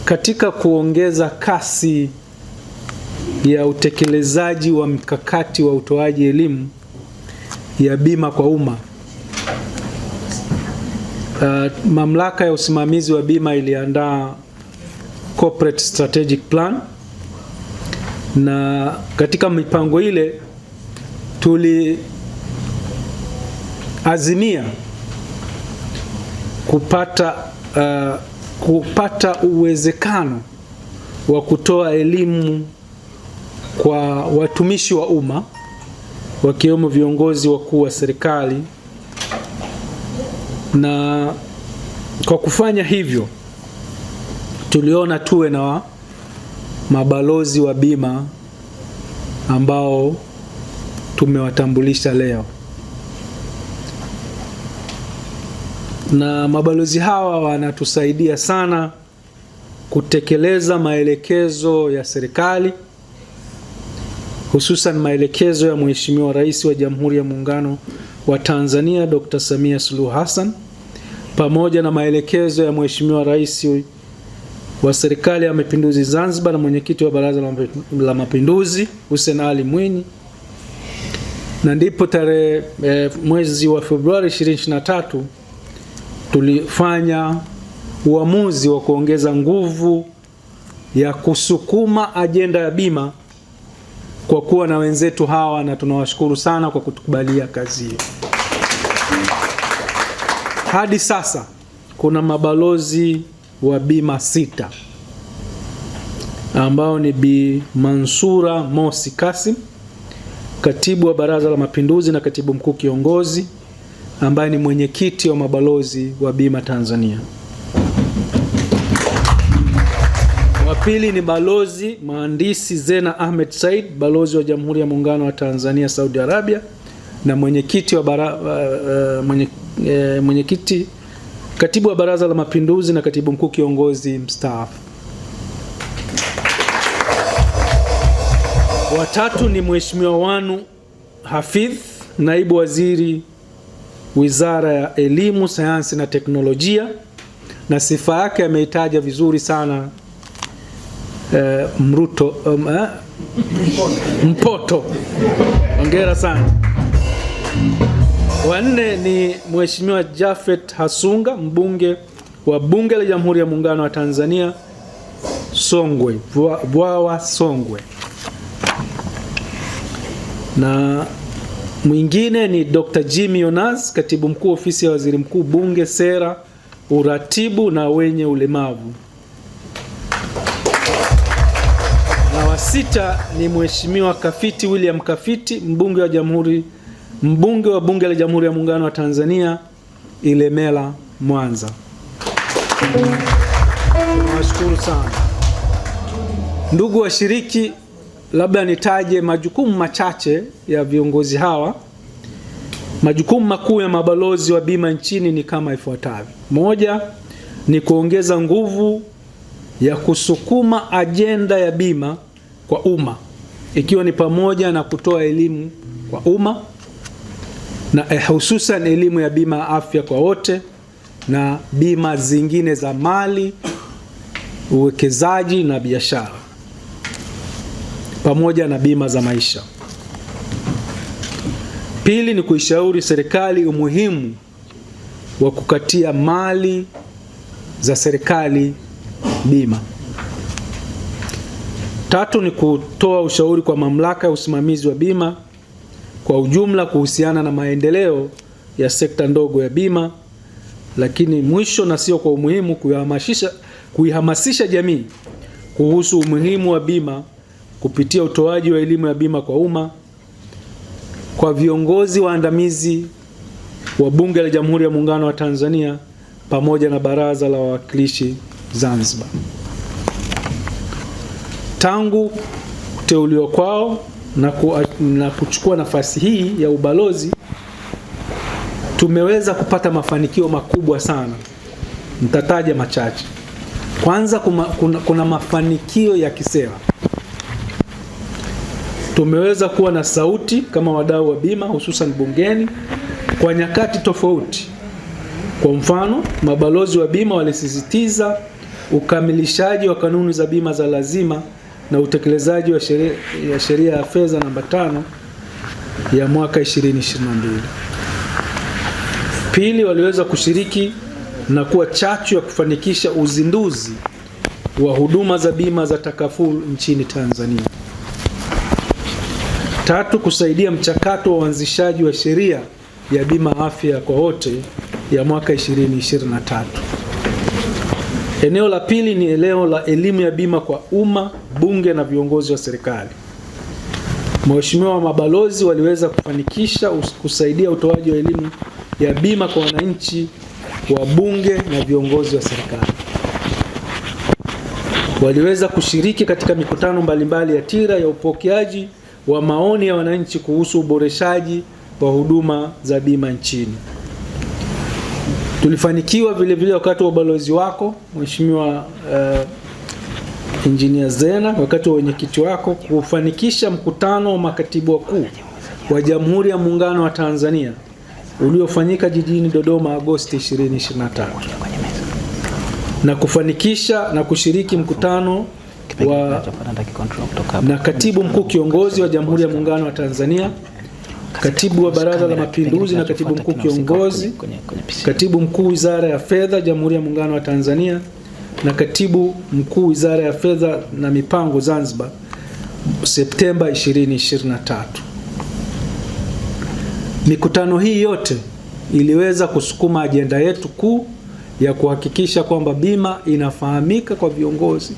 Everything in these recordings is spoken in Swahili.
Katika kuongeza kasi ya utekelezaji wa mkakati wa utoaji elimu ya bima kwa umma, Mamlaka ya Usimamizi wa Bima iliandaa Corporate Strategic Plan, na katika mipango ile tuliazimia kupata uwezekano wa kutoa elimu kwa watumishi wa umma, wakiwemo viongozi wakuu wa serikali, na kwa kufanya hivyo tuliona tuwe na mabalozi wa bima ambao tumewatambulisha leo. Na mabalozi hawa wanatusaidia sana kutekeleza maelekezo ya serikali, hususan maelekezo ya Mheshimiwa Rais wa Jamhuri ya Muungano wa Tanzania Dr. Samia Suluhu Hassan, pamoja na maelekezo ya Mheshimiwa Rais wa Serikali ya Mapinduzi Zanzibar na Mwenyekiti wa Baraza la Mapinduzi Hussein Ali Mwinyi. Na ndipo mwezi wa Februari 2023 tulifanya uamuzi wa kuongeza nguvu ya kusukuma ajenda ya bima kwa kuwa na wenzetu hawa, na tunawashukuru sana kwa kutukubalia kazi hiyo. Hadi sasa kuna mabalozi wa bima 6 ambao ni Bi Mansura Mosi Kasim, katibu wa Baraza la Mapinduzi na katibu mkuu kiongozi, ambaye ni mwenyekiti wa mabalozi wa bima Tanzania. Wa pili ni balozi mhandisi Zena Ahmed Said, balozi wa Jamhuri ya Muungano wa Tanzania Saudi Arabia, na mwenyekiti katibu wa Baraza la Mapinduzi na katibu mkuu kiongozi mstaafu. Watatu ni Mheshimiwa Wanu Hafidh, naibu waziri Wizara ya Elimu, Sayansi na Teknolojia, na sifa yake ameitaja vizuri sana Mpoto. Hongera sana. Wanne ni Mheshimiwa Jafet Hasunga, mbunge wa Bunge la Jamhuri ya Muungano wa Tanzania Songwe, Bwawa Songwe. Na mwingine ni Dr. Jimmy Yonas, katibu mkuu ofisi ya Waziri Mkuu, Bunge, Sera, Uratibu na wenye ulemavu. Na wa sita ni Mheshimiwa Kafiti William Kafiti, mbunge wa Bunge la Jamhuri ya Muungano wa Tanzania Ilemela, Mwanza. Nashukuru sana. Ndugu washiriki, labda nitaje majukumu machache ya viongozi hawa. Majukumu makuu ya mabalozi wa bima nchini ni kama ifuatavyo. Moja, ni kuongeza nguvu ya kusukuma ajenda ya bima kwa umma, ikiwa ni pamoja na kutoa elimu kwa umma na hususan elimu ya bima ya afya kwa wote na bima zingine za mali, uwekezaji na biashara, pamoja na bima za maisha. Pili, ni kuishauri serikali umuhimu wa kukatia mali za serikali bima. Tatu, ni kutoa ushauri kwa Mamlaka ya Usimamizi wa Bima kwa ujumla kuhusiana na maendeleo ya sekta ndogo ya bima. Lakini mwisho na sio kwa umuhimu, kuihamasisha jamii kuhusu umuhimu wa bima kupitia utoaji wa elimu ya bima kwa umma kwa viongozi waandamizi wa Bunge la Jamhuri ya Muungano wa Tanzania pamoja na Baraza la Wawakilishi Zanzibar. Tangu kuteuliwa kwao na kuchukua nafasi hii ya ubalozi, tumeweza kupata mafanikio makubwa sana. Nitataja machache. Kwanza, kuna mafanikio ya kisera. Tumeweza kuwa na sauti kama wadau wa bima, hususan bungeni, kwa nyakati tofauti Kwa mfano, mabalozi wa bima walisisitiza ukamilishaji wa kanuni za bima za lazima na utekelezaji wa sheria ya fedha namba 5 ya mwaka 2022. Pili, waliweza kushiriki na kuwa chachu ya kufanikisha uzinduzi wa huduma za bima za takaful nchini Tanzania. Tatu, kusaidia mchakato wa uanzishaji wa sheria ya bima afya kwa wote ya mwaka 2023. Eneo la pili ni eneo la elimu ya bima kwa umma, bunge na viongozi wa serikali. Mheshimiwa mabalozi waliweza kufanikisha kusaidia utoaji wa elimu ya bima kwa wananchi, wa bunge na viongozi wa serikali. Waliweza kushiriki katika mikutano mbalimbali ya TIRA ya upokeaji wa maoni ya wananchi kuhusu uboreshaji wa huduma za bima nchini. Tulifanikiwa vile vile wakati wa ubalozi wako Mheshimiwa Engineer Zena, wakati wa wenyekiti wako, kufanikisha mkutano wa makatibu wakuu wa Jamhuri ya Muungano wa Tanzania uliofanyika jijini Dodoma Agosti 2023, na kufanikisha na kushiriki mkutano na katibu mkuu kiongozi wa Jamhuri ya Muungano wa Tanzania, katibu wa Baraza la Mapinduzi na katibu mkuu kiongozi, katibu mkuu Wizara ya Fedha Jamhuri ya Muungano wa Tanzania na katibu mkuu Wizara ya Fedha na Mipango Zanzibar, Septemba 2023. Mikutano hii yote iliweza kusukuma ajenda yetu kuu ya kuhakikisha kwamba bima inafahamika kwa viongozi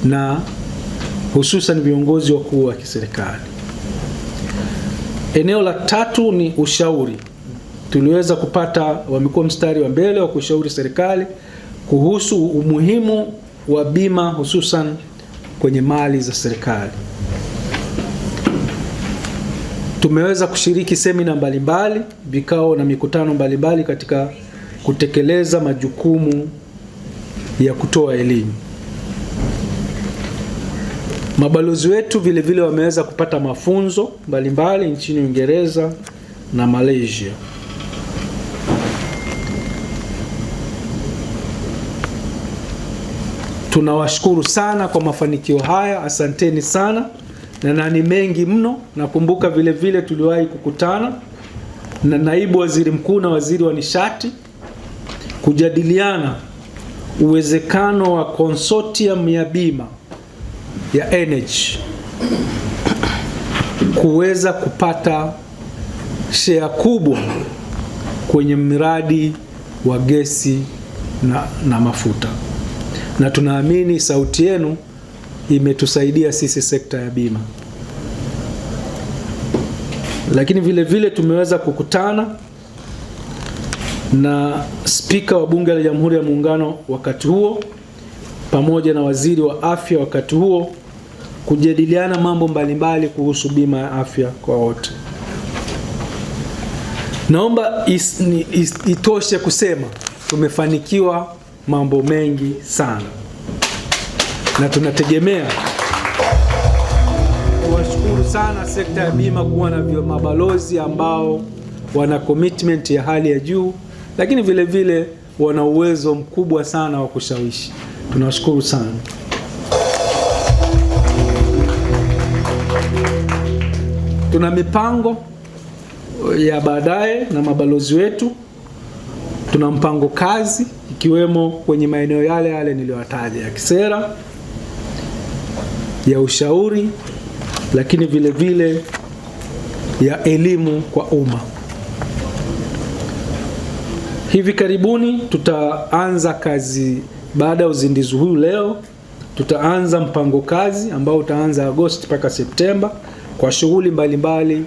na hususan viongozi wakuu wa kiserikali. Eneo la tatu ni ushauri. Tuliweza kupata, wamekuwa mstari wa mbele wa kushauri serikali kuhusu umuhimu wa bima hususan kwenye mali za serikali. Tumeweza kushiriki semina mbalimbali, vikao na mikutano mbalimbali katika kutekeleza majukumu ya kutoa elimu. Mabalozi wetu vile vile wameweza kupata mafunzo mbalimbali nchini Uingereza na Malaysia. Tunawashukuru sana kwa mafanikio haya, asanteni sana, na ni mengi mno. Nakumbuka vile vile tuliwahi kukutana na naibu waziri mkuu na waziri wa nishati kujadiliana uwezekano wa consortium ya bima ya energy kuweza kupata share kubwa kwenye miradi wa gesi na mafuta, na tunaamini sauti yenu imetusaidia sisi sekta ya bima. Lakini vile vile tumeweza kukutana na spika wa Bunge la Jamhuri ya Muungano wakati huo pamoja na waziri wa afya wakati huo kujadiliana mambo mbalimbali kuhusu bima ya afya kwa wote. Naomba itoshe kusema tumefanikiwa mambo mengi sana, na tunategemea kuwashukuru sana sekta ya bima kuwa na mabalozi ambao wana commitment ya hali ya juu, lakini vile vile wana uwezo mkubwa sana wa kushawishi. Tunawashukuru sana. Tuna mipango ya baadaye na mabalozi wetu. Tuna mpango kazi ikiwemo kwenye maeneo yale niliyotaja ya kisera, ya ushauri, lakini vile vile ya elimu kwa umma. Hivi karibuni tutaanza kazi. Baada ya uzinduzi huu leo, tutaanza mpango kazi ambao utaanza Agosti mpaka Septemba kwa shughuli mbalimbali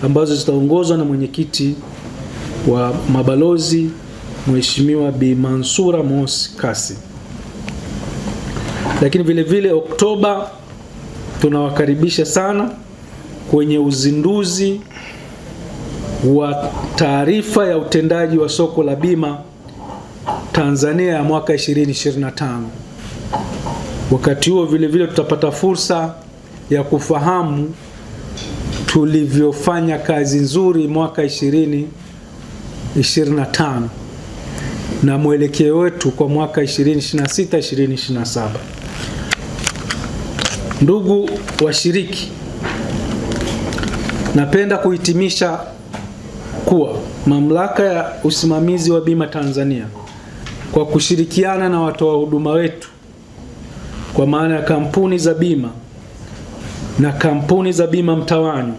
ambazo zitaongozwa na mwenyekiti wa mabalozi Mheshimiwa Bi Mansura Mosi Kasi. Lakini vile vile Oktoba tunawakaribisha sana kwenye uzinduzi wa taarifa ya utendaji wa soko la bima Tanzania ya mwaka 2025. Wakati huo vile vile tutapata fursa ya kufahamu tulivyofanya kazi nzuri mwaka 2025 na mwelekeo wetu kwa mwaka 2026-2027. Ndugu washiriki, napenda kuhitimisha kuwa Mamlaka ya Usimamizi wa Bima Tanzania kwa kushirikiana na watoa huduma wetu kwa maana ya kampuni za bima na kampuni za bima mtawanyo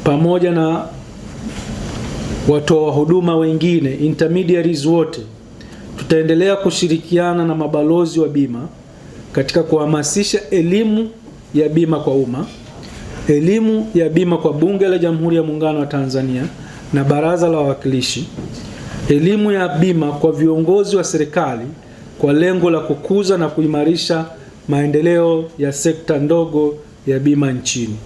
pamoja na watoa huduma wengine, intermediaries wote, tutaendelea kushirikiana na mabalozi wa bima katika kuhamasisha elimu ya bima kwa umma, elimu ya bima kwa Bunge la Jamhuri ya Muungano wa Tanzania na Baraza la Wawakilishi, elimu ya bima kwa viongozi wa serikali kwa lengo la kukuza na kuimarisha maendeleo ya sekta ndogo ya bima nchini.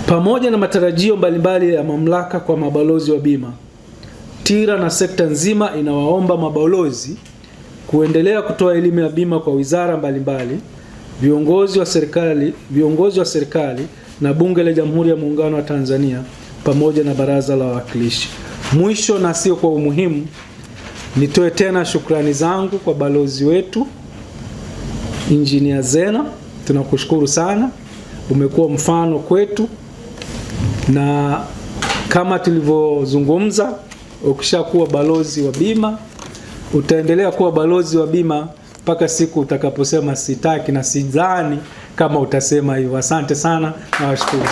Pamoja na matarajio mbalimbali ya mamlaka kwa mabalozi wa bima, TIRA na sekta nzima inawaomba mabalozi kuendelea kutoa elimu ya bima kwa wizara mbalimbali, viongozi wa serikali na Bunge la Jamhuri ya Muungano wa Tanzania pamoja na Baraza la Wawakilishi. Mwisho na sio kwa umuhimu, nitoe tena shukrani zangu kwa balozi wetu Engineer Zena. Tunakushukuru sana, umekuwa mfano kwetu, na kama tulivyozungumza, ukishakuwa balozi wa bima utaendelea kuwa balozi wa bima mpaka siku utakaposema sitaki, na sidhani kama utasema hivyo. Asante sana na washukuru.